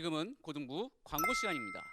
지금은 고등부 광고 시간입니다.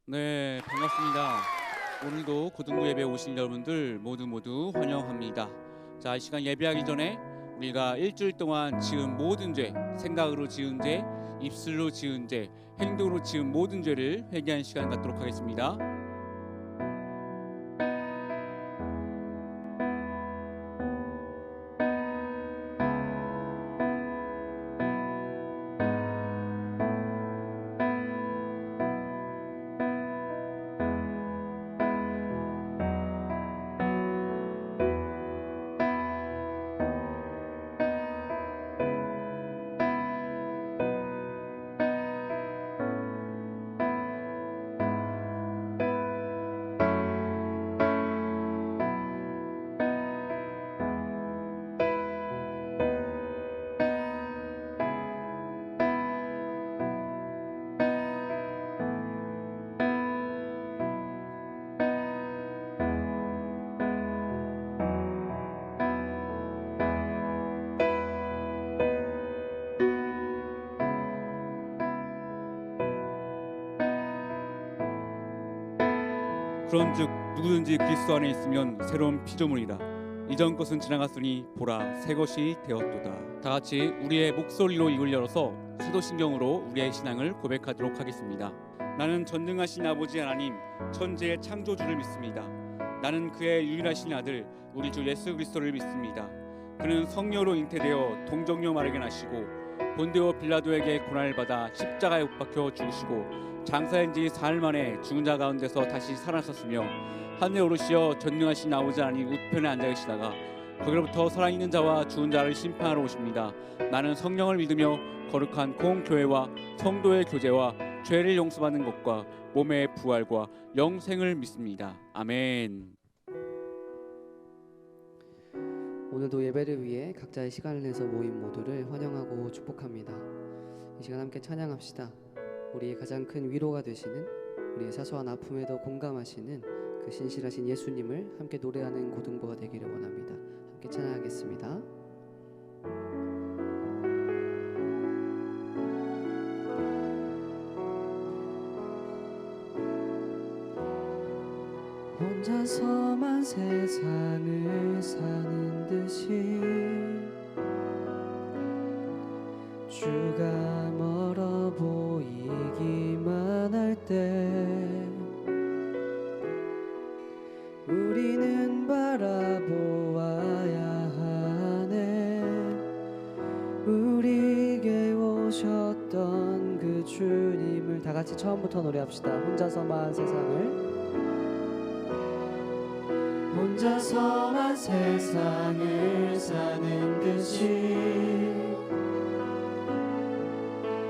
네, 반갑습니다. 오늘도 고등부 예배 오신 여러분들 모두 환영합니다. 자, 이 시간 예배하기 전에 우리가 일주일 동안 지은 모든 죄, 생각으로 지은 죄, 입술로 지은 죄, 행동으로 지은 모든 죄를 회개하는 시간 갖도록 하겠습니다. 그런즉 누구든지 그리스도 안에 있으면 새로운 피조물이라. 이전 것은 지나갔으니 보라 새 것이 되었도다. 다 같이 우리의 목소리로 입을 열어서 수도신경으로 우리의 신앙을 고백하도록 하겠습니다. 나는 전능하신 아버지 하나님 천지의 창조주를 믿습니다. 나는 그의 유일하신 아들 우리 주 예수 그리스도를 믿습니다. 그는 성령으로 잉태되어 동정녀 마리아에게 나시고 본디오 빌라도에게 고난을 받아 십자가에 못 박혀 죽으시고 장사한 지 사흘 만에 죽은 자 가운데서 다시 살아났으며 하늘에 오르시어 전능하신 아버지 하나님 우편에 앉아 계시다가 거기로부터 살아있는 자와 죽은 자를 심판하러 오십니다. 나는 성령을 믿으며 거룩한 공교회와 성도의 교제와 죄를 용서받는 것과 몸의 부활과 영생을 믿습니다. 아멘. 오늘도 예배를 위해 각자의 시간을 내서 모인 모두를 환영하고 축복합니다. 이 시간 함께 찬양합시다. 우리의 가장 큰 위로가 되시는, 우리의 사소한 아픔에도 공감하시는 그 신실하신 예수님을 함께 노래하는 고등부가 되기를 원합니다. 함께 찬양하겠습니다. 혼자서만 세상을 사는 듯이 주가 멀어 보이기만 할 때 우리는 바라보아야 하네. 우리에게 오셨던 그 주님을 다 같이 처음부터 노래합시다. 혼자서만 세상을 사는 듯이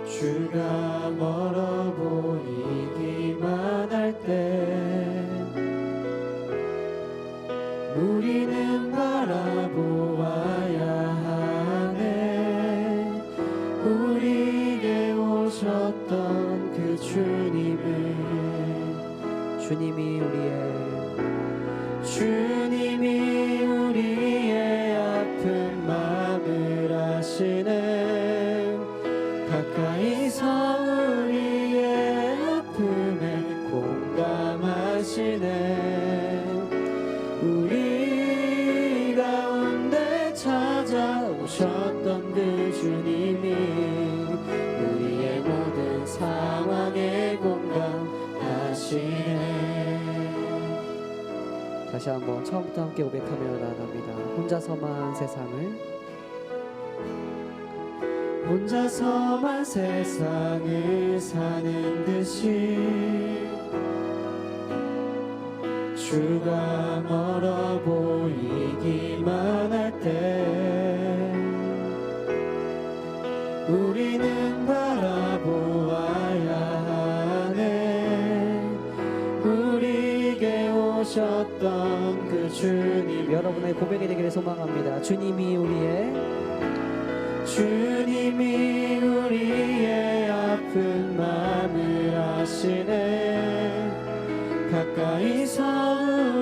주가 멀어 보이기만 할 때 우리는 바라보아야 하네. 우리에게 오셨던 그 주님이 우리의 아픈 마음을 아시네. 가까이서 우리의 아픔에 공감하시네. 우리 오셨던 그 주님이 우리의 모든 상황에 공감하시네. 다시 한번 처음부터 함께 고백하며 나아갑니다. 혼자서만 세상을 사는 듯이 주가 멀어 보이기만 할 때 우리는 바라보아야 하네. 우리에게 오셨던 그 주님, 여러분의 고백이 되기를 소망합니다. 주님이 우리의 아픈 마음을 아시네. 가까이서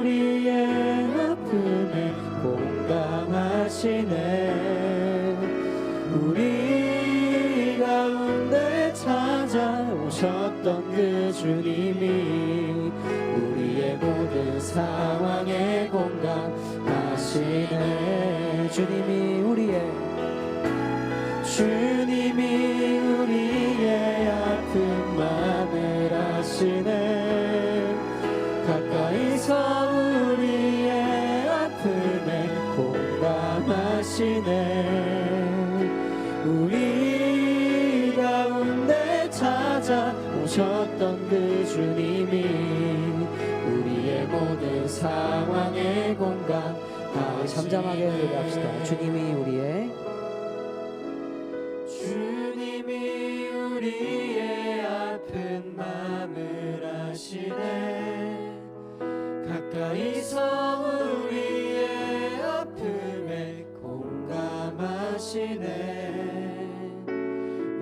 우리의 아픔에 공감하시네. 우리 가운데 찾아오셨던 그 주님이 우리의 모든 상황에 공감하시네. 주님이 우리의 아픈 마음을 아시네. 가까이서 우리의 아픔에 공감하시네. 우리 가운데 찾아오셨던 그 주님이 우리의 모든 상황에 공감하시네. 잠잠하게 노래합시다. 주님이 우리의 아픈 마음을 아시네. 가까이서 우리의 아픔에 공감하시네.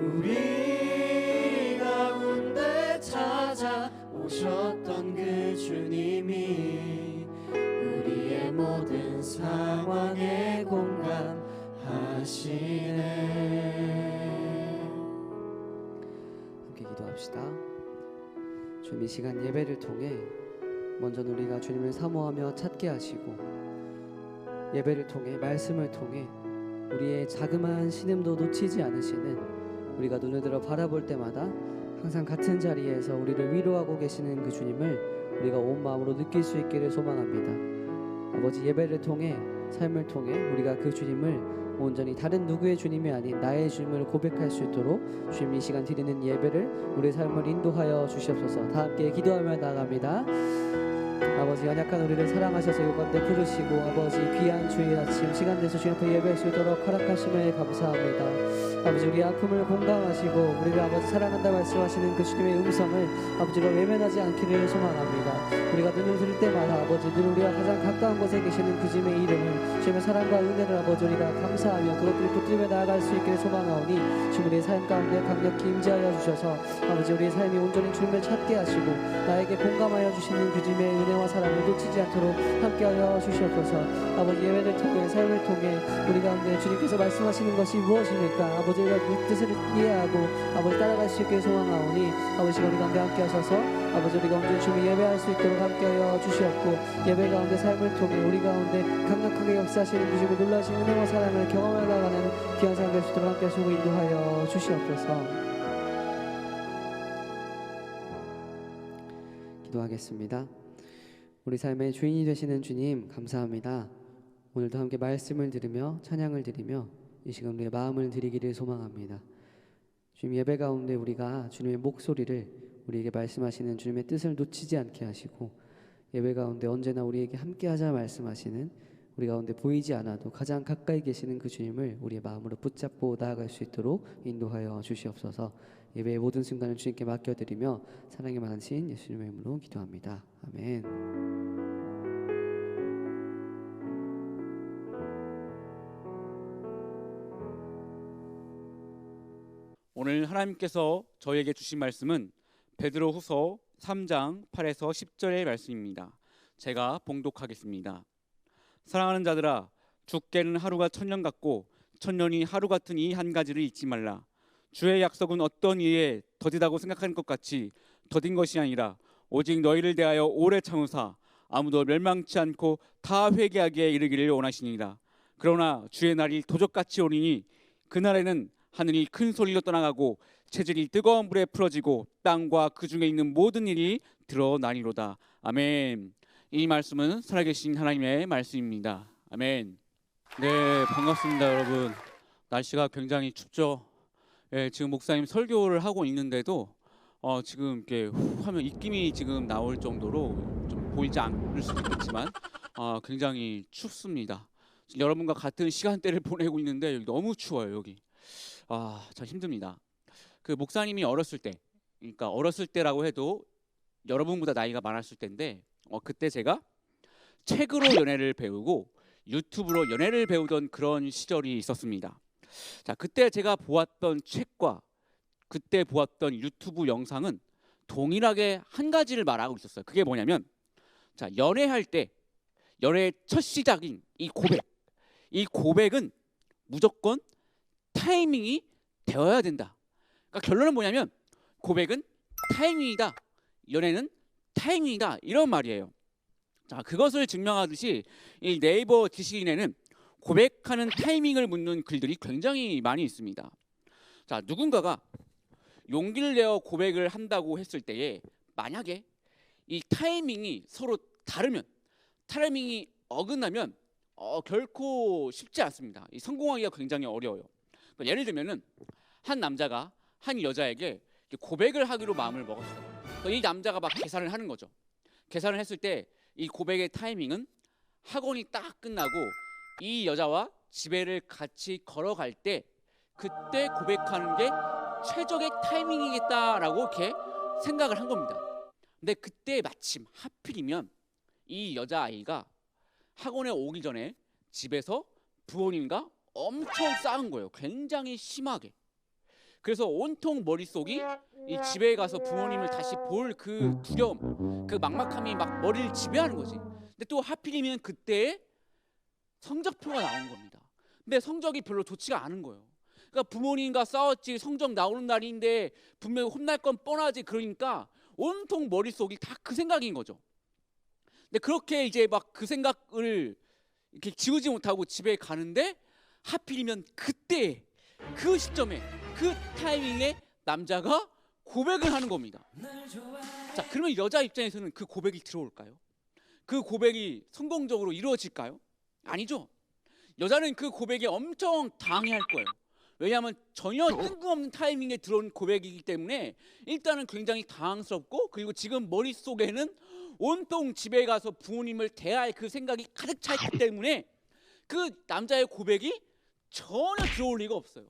우리 가운데 찾아오셨던 그 주님이 우리의 모든 상황에 공감하시네. 기도합시다. 주님, 이 시간 예배를 통해 먼저 우리가 주님을 사모하며 찾게 하시고, 예배를 통해 말씀을 통해 우리의 자그마한 신음도 놓치지 않으시는, 우리가 눈을 들어 바라볼 때마다 항상 같은 자리에서 우리를 위로하고 계시는 그 주님을 우리가 온 마음으로 느낄 수 있기를 소망합니다. 아버지, 예배를 통해 삶을 통해 우리가 그 주님을 온전히 다른 누구의 주님이 아닌 나의 주님을 고백할 수 있도록 주님 이 시간 드리는 예배를 우리의 삶을 인도하여 주시옵소서. 다 함께 기도하며 나아갑니다. 아버지, 연약한 우리를 사랑하셔서 이곳에 부르시고 아버지 귀한 주일 아침 시간 내서 주님 앞에 예배할 수 있도록 허락하심에 감사합니다. 아버지, 우리의 아픔을 공감하시고 우리를 아버지 사랑한다 말씀하시는 그 주님의 음성을 아버지가 외면하지 않기를 소망합니다. 우리가 눈을 들 때마다 아버지 늘 우리가 가장 가까운 곳에 계시는 그 주님의 이름을, 주님의 사랑과 은혜를 아버지 우리가 감사하며 그것들을 붙들며 나아갈 수 있기를 소망하오니 주님 우리의 삶 가운데 강력히 임재하여 주셔서 아버지 우리의 삶이 온전히 주님을 찾게 하시고 나에게 공감하여 주시는 그 주님의 은혜와 사랑을 놓치지 않도록 함께하여 주시옵소서. 아버지, 예배를 통해 삶을 통해 우리 가운데 주님께서 말씀하시는 것이 무엇입니까? 아버지, 우리가 그 뜻을 이해하고 아버지 따라갈 수 있게 소망하오니 아버지 우리 가운데 함께 하셔서 아버지 우리가 온전히 주님을 예배할 수 있도록 함께하여 주시옵고, 예배 가운데 삶을 통해 우리 가운데 강력하게 역사하시는 주시고 놀라신 은혜와 사랑을 경험해 나가는 귀한 삶 될 수 있도록 함께 하시고 인도하여 주시옵소서. 기도하겠습니다. 우리 삶의 주인이 되시는 주님, 감사합니다. 오늘도 함께 말씀을 들으며 찬양을 드리며 이 시간 우리의 마음을 드리기를 소망합니다. 주님, 예배 가운데 우리가 주님의 목소리를, 우리에게 말씀하시는 주님의 뜻을 놓치지 않게 하시고, 예배 가운데 언제나 우리에게 함께하자 말씀하시는, 우리 가운데 보이지 않아도 가장 가까이 계시는 그 주님을 우리의 마음으로 붙잡고 나아갈 수 있도록 인도하여 주시옵소서. 예배의 모든 순간을 주님께 맡겨드리며 사랑이 많으신 예수님의 이름으로 기도합니다. 아멘. 오늘 하나님께서 저희에게 주신 말씀은 베드로후서 3장 8에서 10절의 말씀입니다. 제가 봉독하겠습니다. 사랑하는 자들아, 주께는 하루가 천년 같고 천년이 하루 같은 이 한 가지를 잊지 말라. 주의 약속은 어떤 이에 더디다고 생각하는 것 같이 더딘 것이 아니라 오직 너희를 대하여 오래 참으사 아무도 멸망치 않고 다 회개하기에 이르기를 원하시니라. 그러나 주의 날이 도적같이 오리니 그날에는 하늘이 큰 소리로 떠나가고 체질이 뜨거운 불에 풀어지고 땅과 그 중에 있는 모든 일이 드러나리로다. 아멘. 이 말씀은 살아계신 하나님의 말씀입니다. 아멘. 네, 반갑습니다, 여러분. 날씨가 굉장히 춥죠. 예, 지금 목사님 설교를 하고 있는데도 지금 이렇게 화면 입김이 지금 나올 정도로 좀 보이지 않을 수도 있겠지만 굉장히 춥습니다. 여러분과 같은 시간대를 보내고 있는데 여기 너무 추워요. 여기 참 힘듭니다. 그 목사님이 어렸을 때, 그러니까 어렸을 때라고 해도 여러분보다 나이가 많았을 때인데 그때 제가 책으로 연애를 배우고 유튜브로 연애를 배우던 그런 시절이 있었습니다. 자, 그때 제가 보았던 책과 그때 보았던 유튜브 영상은 동일하게 한 가지를 말하고 있었어요. 그게 뭐냐면, 자, 연애할 때 연애의 첫 시작인 이 고백은 무조건 타이밍이 되어야 된다. 그러니까 결론은 뭐냐면 고백은 타이밍이다, 연애는 타이밍이다, 이런 말이에요. 자, 그것을 증명하듯이 이 네이버 지식인에는 고백하는 타이밍을 묻는 글들이 굉장히 많이 있습니다. 자, 누군가가 용기를 내어 고백을 한다고 했을 때에 만약에 이 타이밍이 서로 다르면, 타이밍이 어긋나면 결코 쉽지 않습니다. 이 성공하기가 굉장히 어려워요. 그러니까 예를 들면은 한 남자가 한 여자에게 고백을 하기로 마음을 먹었어요. 그러니까 이 남자가 막 계산을 하는 거죠. 계산을 했을 때 이 고백의 타이밍은 학원이 딱 끝나고 이 여자와 집에를 같이 걸어갈 때 그때 고백하는 게 최적의 타이밍이겠다라고 이렇게 생각을 한 겁니다. 근데 그때 마침 하필이면 이 여자아이가 학원에 오기 전에 집에서 부모님과 엄청 싸운 거예요. 굉장히 심하게. 그래서 온통 머릿속이 이 집에 가서 부모님을 다시 볼 그 두려움, 그 막막함이 막 머리를 지배하는 거지. 근데 또 하필이면 그때 성적표가 나온 겁니다. 근데 성적이 별로 좋지가 않은 거예요. 그러니까 부모님과 싸웠지, 성적 나오는 날인데 분명히 혼날 건 뻔하지. 그러니까 온통 머릿속이 다 그 생각인 거죠. 근데 그렇게 이제 막 그 생각을 이렇게 지우지 못하고 집에 가는데 하필이면 그때 그 시점에 그 타이밍에 남자가 고백을 하는 겁니다. 자, 그러면 여자 입장에서는 그 고백이 들어올까요? 그 고백이 성공적으로 이루어질까요? 아니죠. 여자는 그 고백에 엄청 당해할 거예요. 왜냐하면 전혀 뜬금없는 타이밍에 들어온 고백이기 때문에 일단은 굉장히 당황스럽고, 그리고 지금 머릿속에는 온통 집에 가서 부모님을 대할 그 생각이 가득 차 있기 때문에 그 남자의 고백이 전혀 들어올 리가 없어요.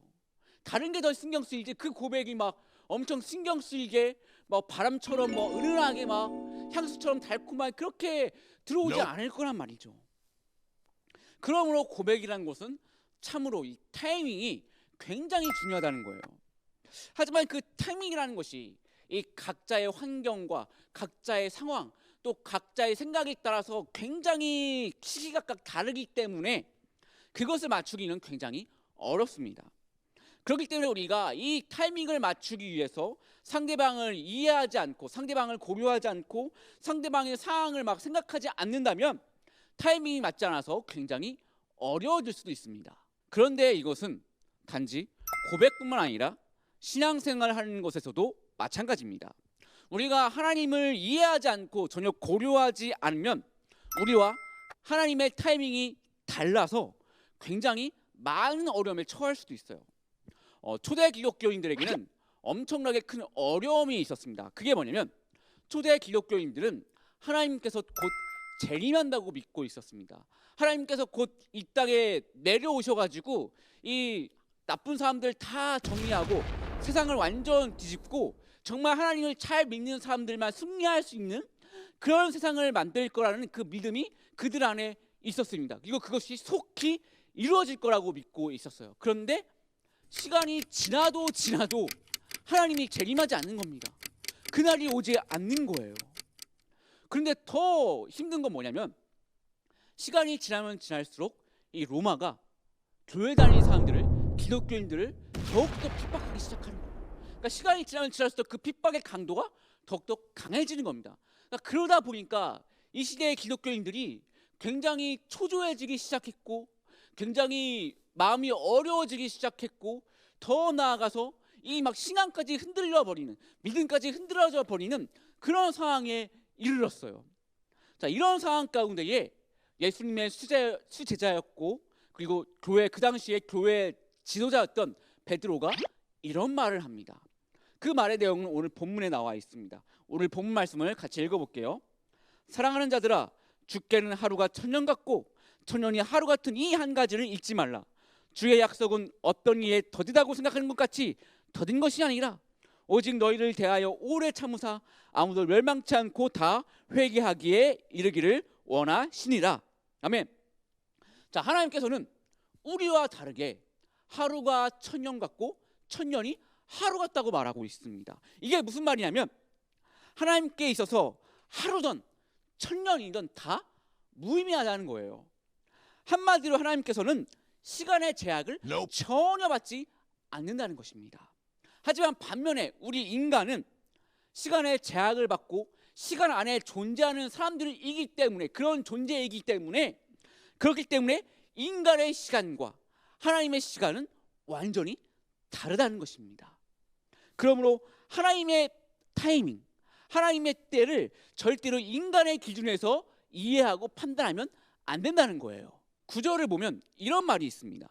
다른 게 더 신경 쓰이지 그 고백이 막 엄청 신경 쓰이게 막 바람처럼 뭐 은은하게 막 향수처럼 달콤하게 그렇게 들어오지 않을 거란 말이죠. 그러므로 고백이라는 것은 참으로 이 타이밍이 굉장히 중요하다는 거예요. 하지만 그 타이밍이라는 것이 이 각자의 환경과 각자의 상황, 또 각자의 생각에 따라서 굉장히 시기각각 다르기 때문에 그것을 맞추기는 굉장히 어렵습니다. 그렇기 때문에 우리가 이 타이밍을 맞추기 위해서 상대방을 이해하지 않고, 상대방을 고려하지 않고, 상대방의 상황을 막 생각하지 않는다면 타이밍이 맞지 않아서 굉장히 어려워질 수도 있습니다. 그런데 이것은 단지 고백뿐만 아니라 신앙생활을 하는 것에서도 마찬가지입니다. 우리가 하나님을 이해하지 않고 전혀 고려하지 않으면 우리와 하나님의 타이밍이 달라서 굉장히 많은 어려움에 처할 수도 있어요. 초대 기독교인들에게는 엄청나게 큰 어려움이 있었습니다. 그게 뭐냐면 초대 기독교인들은 하나님께서 곧 재림한다고 믿고 있었습니다. 하나님께서 곧 이 땅에 내려오셔가지고 이 나쁜 사람들 다 정리하고 세상을 완전 뒤집고 정말 하나님을 잘 믿는 사람들만 승리할 수 있는 그런 세상을 만들 거라는 그 믿음이 그들 안에 있었습니다. 그리고 그것이 속히 이루어질 거라고 믿고 있었어요. 그런데 시간이 지나도 하나님이 재림하지 않는 겁니다. 그날이 오지 않는 거예요. 그런데 더 힘든 건 뭐냐면 시간이 지나면 지날수록 이 로마가 교회 다니는 사람들을, 기독교인들을 더욱더 핍박하기 시작하는 거예요. 그러니까 시간이 지나면 지날수록 그 핍박의 강도가 더욱더 강해지는 겁니다. 그러다 보니까 이 시대의 기독교인들이 굉장히 초조해지기 시작했고, 굉장히 마음이 어려워지기 시작했고, 더 나아가서 이 막 신앙까지 흔들려 버리는, 믿음까지 흔들어져 버리는 그런 상황에 이르렀어요. 자, 이런 상황 가운데에 예수님의 수제자였고, 그리고 그 당시에 교회 지도자였던 베드로가 이런 말을 합니다. 그 말의 내용은 오늘 본문에 나와 있습니다. 오늘 본문 말씀을 같이 읽어볼게요. 사랑하는 자들아, 주께는 하루가 천년 같고 천년이 하루 같은 이 한 가지를 잊지 말라. 주의 약속은 어떤 이에 더디다고 생각하는 것 같이 더딘 것이 아니라 오직 너희를 대하여 오래 참으사 아무도 멸망치 않고 다 회개하기에 이르기를 원하시니라. 아멘. 자, 하나님께서는 우리와 다르게 하루가 천년 같고 천년이 하루 같다고 말하고 있습니다. 이게 무슨 말이냐면 하나님께 있어서 하루든 천년이든 다 무의미하다는 거예요. 한마디로 하나님께서는 시간의 제약을 전혀 받지 않는다는 것입니다. 하지만 반면에 우리 인간은 시간의 제약을 받고 시간 안에 존재하는 사람들이기 때문에, 그런 존재이기 때문에, 그렇기 때문에 인간의 시간과 하나님의 시간은 완전히 다르다는 것입니다. 그러므로 하나님의 타이밍, 하나님의 때를 절대로 인간의 기준에서 이해하고 판단하면 안 된다는 거예요. 구절을 보면 이런 말이 있습니다.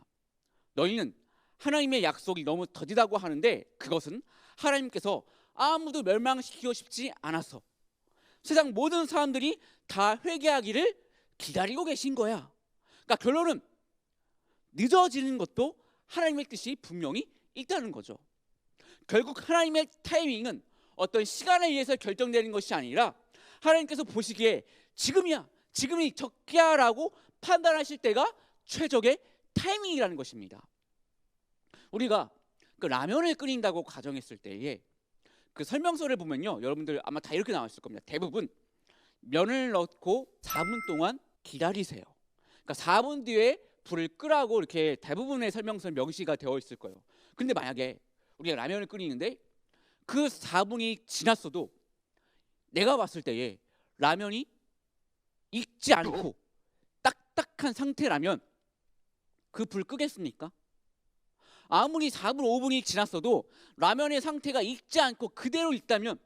너희는 하나님의 약속이 너무 더디다고 하는데 그것은 하나님께서 아무도 멸망시키고 싶지 않아서 세상 모든 사람들이 다 회개하기를 기다리고 계신 거야. 그러니까 결론은 늦어지는 것도 하나님의 뜻이 분명히 있다는 거죠. 결국 하나님의 타이밍은 어떤 시간에 의해서 결정되는 것이 아니라 하나님께서 보시기에 지금이야, 지금이 적기야라고 판단하실 때가 최적의 타이밍이라는 것입니다. 우리가 그 라면을 끓인다고 가정했을 때에 그 설명서를 보면요, 여러분들 아마 다 이렇게 나와 있을 겁니다. 대부분 면을 넣고 4분 동안 기다리세요. 그러니까 4분 뒤에 불을 끄라고 이렇게 대부분의 설명서 명시가 되어 있을 거예요. 근데 만약에 우리가 라면을 끓이는데 그 4분이 지났어도 내가 봤을 때에 라면이 익지 않고 딱딱한 상태라면 그 불 끄겠습니까? 아무리 4분, 5분이 지났어도 라면의 상태가 익지 않고 그대로 있다면,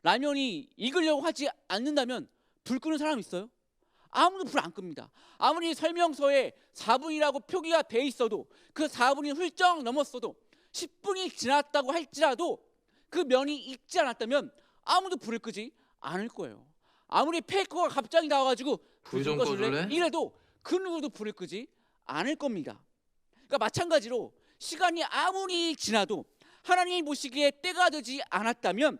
라면이 익으려고 하지 않는다면 불 끄는 사람 있어요? 아무도 불 안 끕니다. 아무리 설명서에 4분이라고 표기가 돼 있어도, 그 4분이 훌쩍 넘었어도 10분이 지났다고 할지라도 그 면이 익지 않았다면 아무도 불을 끄지 않을 거예요. 아무리 페이커가 갑자기 나와가지고 불 좀 꺼줄래? 이래도 그 누구도 불을 끄지 않을 겁니다. 그러니까 마찬가지로 시간이 아무리 지나도 하나님이 보시기에 때가 되지 않았다면,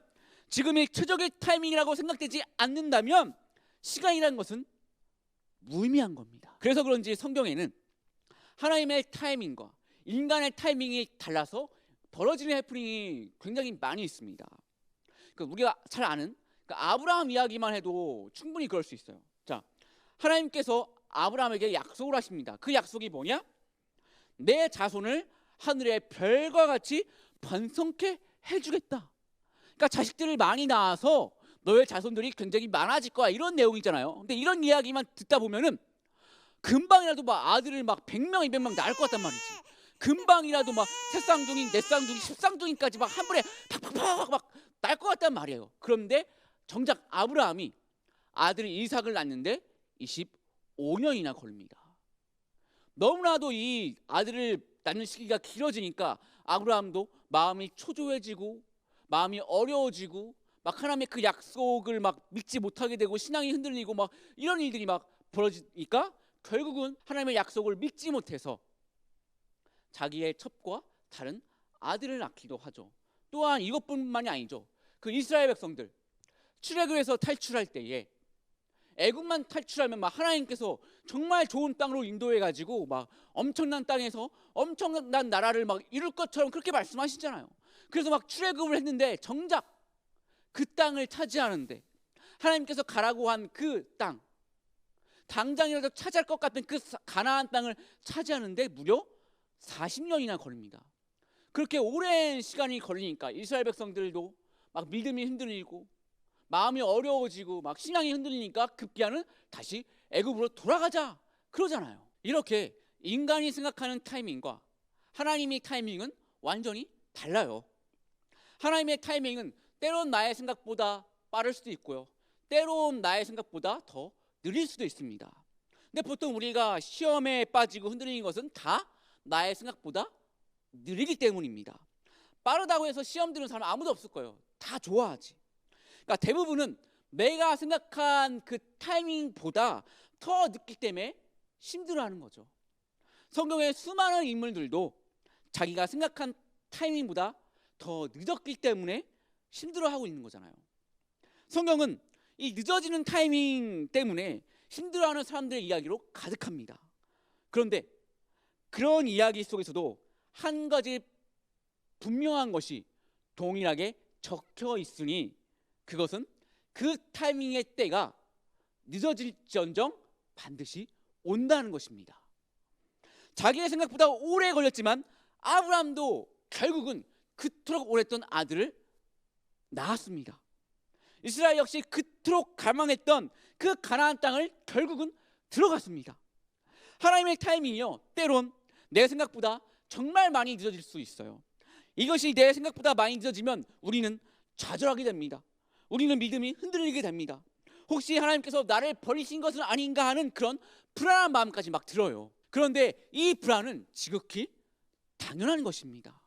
지금이 최적의 타이밍이라고 생각되지 않는다면 시간이라는 것은 무의미한 겁니다. 그래서 그런지 성경에는 하나님의 타이밍과 인간의 타이밍이 달라서 벌어지는 해프닝이 굉장히 많이 있습니다. 우리가 잘 아는 아브라함 이야기만 해도 충분히 그럴 수 있어요. 자, 하나님께서 아브라함에게 약속을 하십니다. 그 약속이 뭐냐? 내 자손을 하늘의 별과 같이 번성케 해주겠다. 그러니까 자식들을 많이 낳아서 너의 자손들이 굉장히 많아질 거야, 이런 내용이잖아요. 근데 이런 이야기만 듣다 보면은 금방이라도 막 아들을 막 100명, 200명 낳을 것 같단 말이지. 금방이라도 막 셋쌍둥이, 넷쌍둥이, 10쌍둥이까지 막 한 번에 팍팍팍 막 낳을 것 같단 말이에요. 그런데 정작 아브라함이 아들 이삭을 낳는데 25년이나 걸립니다. 너무나도 이 아들을 낳는 시기가 길어지니까 아브라함도 마음이 초조해지고 마음이 어려워지고 막 하나님의 그 약속을 막 믿지 못하게 되고 신앙이 흔들리고 막 이런 일들이 막 벌어지니까 결국은 하나님의 약속을 믿지 못해서 자기의 첩과 다른 아들을 낳기도 하죠. 또한 이것뿐만이 아니죠. 그 이스라엘 백성들 출애굽에서 탈출할 때에 애굽만 탈출하면 막 하나님께서 정말 좋은 땅으로 인도해가지고 막 엄청난 땅에서 엄청난 나라를 막 이룰 것처럼 그렇게 말씀하시잖아요. 그래서 막 출애굽을 했는데 정작 그 땅을 차지하는데, 하나님께서 가라고 한 그 땅, 당장이라도 차지할 것 같은 그 가나안 땅을 차지하는데 무려 40년이나 걸립니다. 그렇게 오랜 시간이 걸리니까 이스라엘 백성들도 막 믿음이 흔들리고 마음이 어려워지고 막 신앙이 흔들리니까 급기야는 다시 애굽으로 돌아가자 그러잖아요. 이렇게 인간이 생각하는 타이밍과 하나님의 타이밍은 완전히 달라요. 하나님의 타이밍은 때론 나의 생각보다 빠를 수도 있고요, 때론 나의 생각보다 더 느릴 수도 있습니다. 근데 보통 우리가 시험에 빠지고 흔들리는 것은 다 나의 생각보다 느리기 때문입니다. 빠르다고 해서 시험 드는 사람 아무도 없을 거예요. 다 좋아하지. 그러니까 대부분은 내가 생각한 그 타이밍보다 더 늦기 때문에 힘들어하는 거죠. 성경의 수많은 인물들도 자기가 생각한 타이밍보다 더 늦었기 때문에 힘들어하고 있는 거잖아요. 성경은 이 늦어지는 타이밍 때문에 힘들어하는 사람들의 이야기로 가득합니다. 그런데 그런 이야기 속에서도 한 가지 분명한 것이 동일하게 적혀 있으니 그것은 그 타이밍의 때가 늦어질지언정 반드시 온다는 것입니다. 자기의 생각보다 오래 걸렸지만 아브라함도 결국은 그토록 오랫던 아들을 낳았습니다. 이스라엘 역시 그토록 갈망했던 그 가나안 땅을 결국은 들어갔습니다. 하나님의 타이밍이요, 때론 내 생각보다 정말 많이 늦어질 수 있어요. 이것이 내 생각보다 많이 늦어지면 우리는 좌절하게 됩니다. 우리는 믿음이 흔들리게 됩니다. 혹시 하나님께서 나를 버리신 것은 아닌가 하는 그런 불안한 마음까지 막 들어요. 그런데 이 불안은 지극히 당연한 것입니다.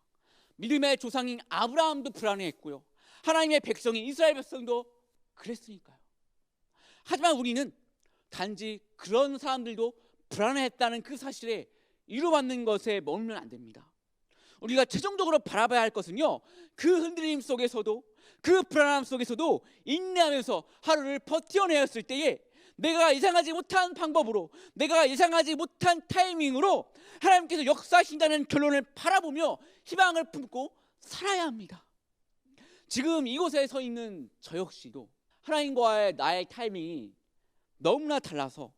믿음의 조상인 아브라함도 불안해했고요, 하나님의 백성인 이스라엘 백성도 그랬으니까요. 하지만 우리는 단지 그런 사람들도 불안해했다는 그 사실에 위로받는 것에 머물면 안 됩니다. 우리가 최종적으로 바라봐야 할 것은요, 그 흔들림 속에서도, 그 불안함 속에서도 인내하면서 하루를 버텨내었을 때에 내가 예상하지 못한 방법으로, 내가 예상하지 못한 타이밍으로 하나님께서 역사하신다는 결론을 바라보며 희망을 품고 살아야 합니다. 지금 이곳에 서 있는 저 역시도 하나님과의 나의 타이밍이 너무나 달라서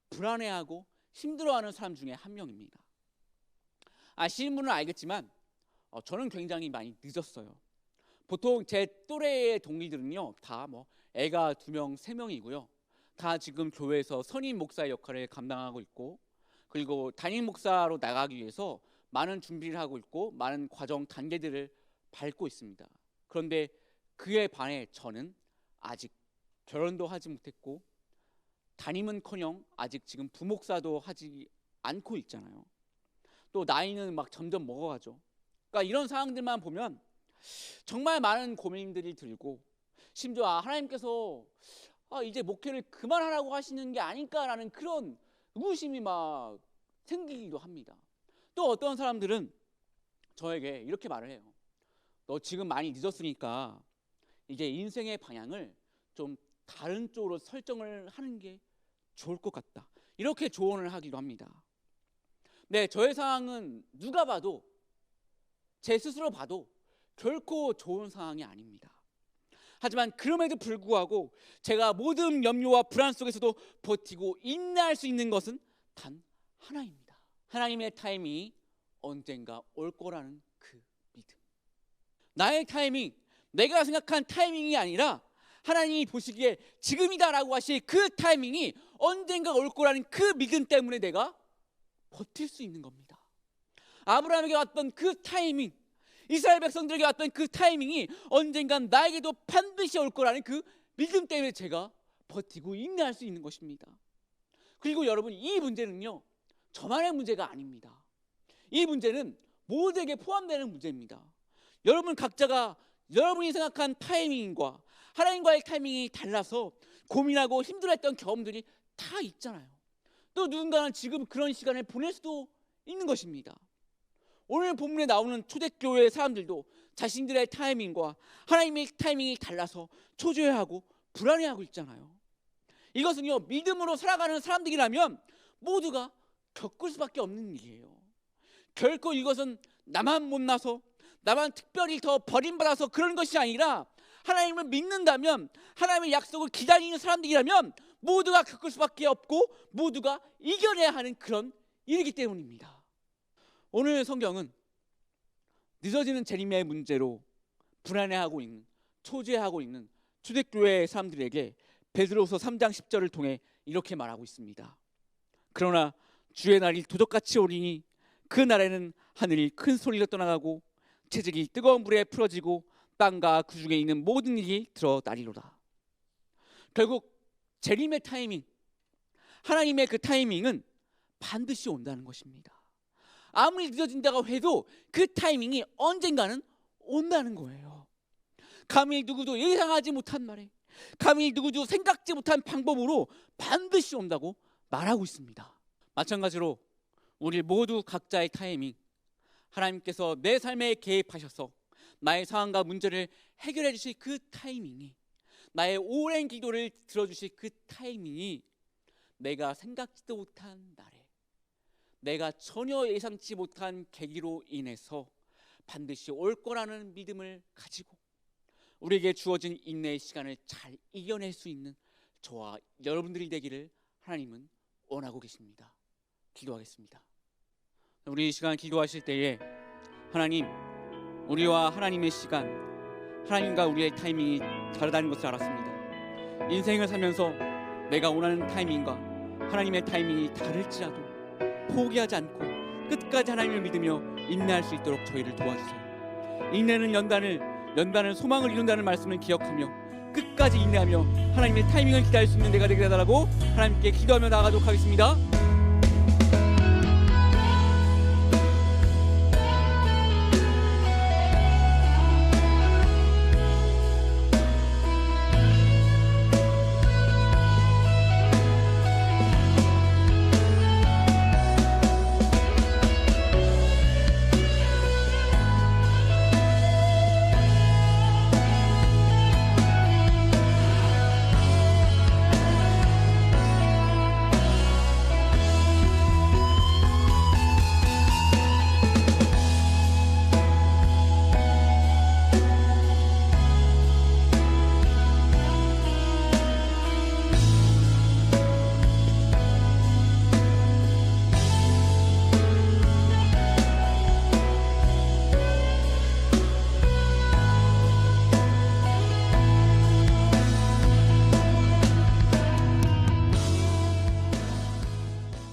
불안해하고 힘들어하는 사람 중에 한 명입니다. 아시는 분은 알겠지만 저는 굉장히 많이 늦었어요. 보통 제 또래의 동기들은요, 다 애가 2명, 3명이고요. 다 지금 교회에서 선임 목사의 역할을 감당하고 있고, 그리고 담임 목사로 나가기 위해서 많은 준비를 하고 있고 많은 과정 단계들을 밟고 있습니다. 그런데 그에 반해 저는 아직 결혼도 하지 못했고 담임은커녕 아직 지금 부목사도 하지 않고 있잖아요. 또 나이는 막 점점 먹어가죠. 그러니까 이런 상황들만 보면 정말 많은 고민들이 들고, 심지어 하나님께서 이제 목회를 그만하라고 하시는 게 아닐까라는 그런 의구심이 막 생기기도 합니다. 또 어떤 사람들은 저에게 이렇게 말을 해요. 너 지금 많이 늦었으니까 이제 인생의 방향을 좀 다른 쪽으로 설정을 하는 게 좋을 것 같다, 이렇게 조언을 하기도 합니다. 네, 저의 상황은 누가 봐도, 제 스스로 봐도 결코 좋은 상황이 아닙니다. 하지만 그럼에도 불구하고 제가 모든 염려와 불안 속에서도 버티고 인내할 수 있는 것은 단 하나입니다. 하나님의 타이밍이 언젠가 올 거라는 그 믿음. 나의 타이밍, 내가 생각한 타이밍이 아니라 하나님이 보시기에 지금이다라고 하실 그 타이밍이 언젠가 올 거라는 그 믿음 때문에 내가 버틸 수 있는 겁니다. 아브라함에게 왔던 그 타이밍, 이스라엘 백성들에게 왔던 그 타이밍이 언젠간 나에게도 반드시 올 거라는 그 믿음 때문에 제가 버티고 인내할 수 있는 것입니다. 그리고 여러분, 이 문제는요, 저만의 문제가 아닙니다. 이 문제는 모두에게 포함되는 문제입니다. 여러분 각자가 여러분이 생각한 타이밍과 하나님과의 타이밍이 달라서 고민하고 힘들어했던 경험들이 다 있잖아요. 또 누군가는 지금 그런 시간을 보낼 수도 있는 것입니다. 오늘 본문에 나오는 초대교회 사람들도 자신들의 타이밍과 하나님의 타이밍이 달라서 초조해하고 불안해하고 있잖아요. 이것은요, 믿음으로 살아가는 사람들이라면 모두가 겪을 수밖에 없는 일이에요. 결코 이것은 나만 못나서, 나만 특별히 더 버림받아서 그런 것이 아니라 하나님을 믿는다면, 하나님의 약속을 기다리는 사람들이라면 모두가 겪을 수밖에 없고 모두가 이겨내야 하는 그런 일이기 때문입니다. 오늘 성경은 늦어지는 재림의 문제로 불안해하고 있는, 초조해하고 있는 초대교회 사람들에게 베드로서 3장 10절을 통해 이렇게 말하고 있습니다. 그러나 주의 날이 도적같이 오리니 그 날에는 하늘이 큰 소리로 떠나가고 채찍이 뜨거운 불에 풀어지고 땅과 그 중에 있는 모든 일이 드러나리로다. 결국 재림의 타이밍, 하나님의 그 타이밍은 반드시 온다는 것입니다. 아무리 늦어진다고 해도 그 타이밍이 언젠가는 온다는 거예요. 감히 누구도 예상하지 못한 말에, 감히 누구도 생각지 못한 방법으로 반드시 온다고 말하고 있습니다. 마찬가지로 우리 모두 각자의 타이밍, 하나님께서 내 삶에 개입하셔서 나의 상황과 문제를 해결해 주실 그 타이밍이, 나의 오랜 기도를 들어주실 그 타이밍이 내가 생각지도 못한 날에, 내가 전혀 예상치 못한 계기로 인해서 반드시 올 거라는 믿음을 가지고 우리에게 주어진 인내의 시간을 잘 이겨낼 수 있는 저와 여러분들이 되기를 하나님은 원하고 계십니다. 기도하겠습니다. 우리 이 시간 기도하실 때에 하나님, 우리와 하나님의 시간, 하나님과 우리의 타이밍이 다르다는 것을 알았습니다. 인생을 살면서 내가 원하는 타이밍과 하나님의 타이밍이 다를지라도 포기하지 않고 끝까지 하나님을 믿으며 인내할 수 있도록 저희를 도와주세요. 인내는 연단은 소망을 이룬다는 말씀을 기억하며 끝까지 인내하며 하나님의 타이밍을 기다릴 수 있는 내가 되게 해달라고 하나님께 기도하며 나아가도록 하겠습니다.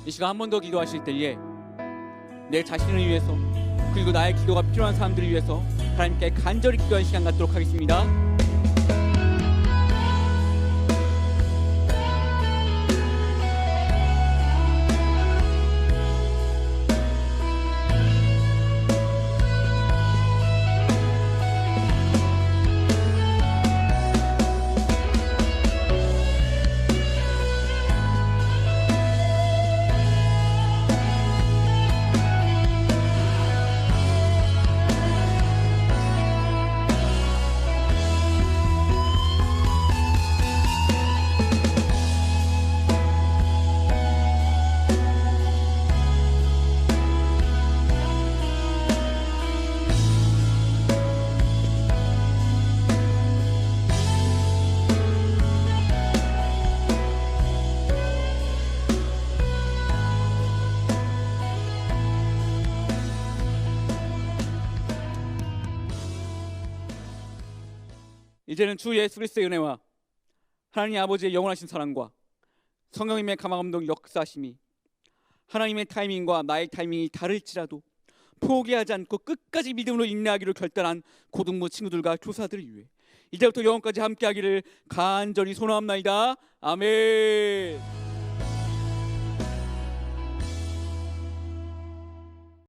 이 시간 한 번 더 기도하실 때에 내 자신을 위해서, 그리고 나의 기도가 필요한 사람들을 위해서 하나님께 간절히 기도하는 시간 갖도록 하겠습니다. 이제는 주 예수 그리스도의 은혜와 하나님 아버지의 영원하신 사랑과 성령님의 감화감동 역사하심이, 하나님의 타이밍과 나의 타이밍이 다를지라도 포기하지 않고 끝까지 믿음으로 인내하기로 결단한 고등부 친구들과 교사들을 위해 이제부터 영원까지 함께하기를 간절히 소원합나이다. 아멘.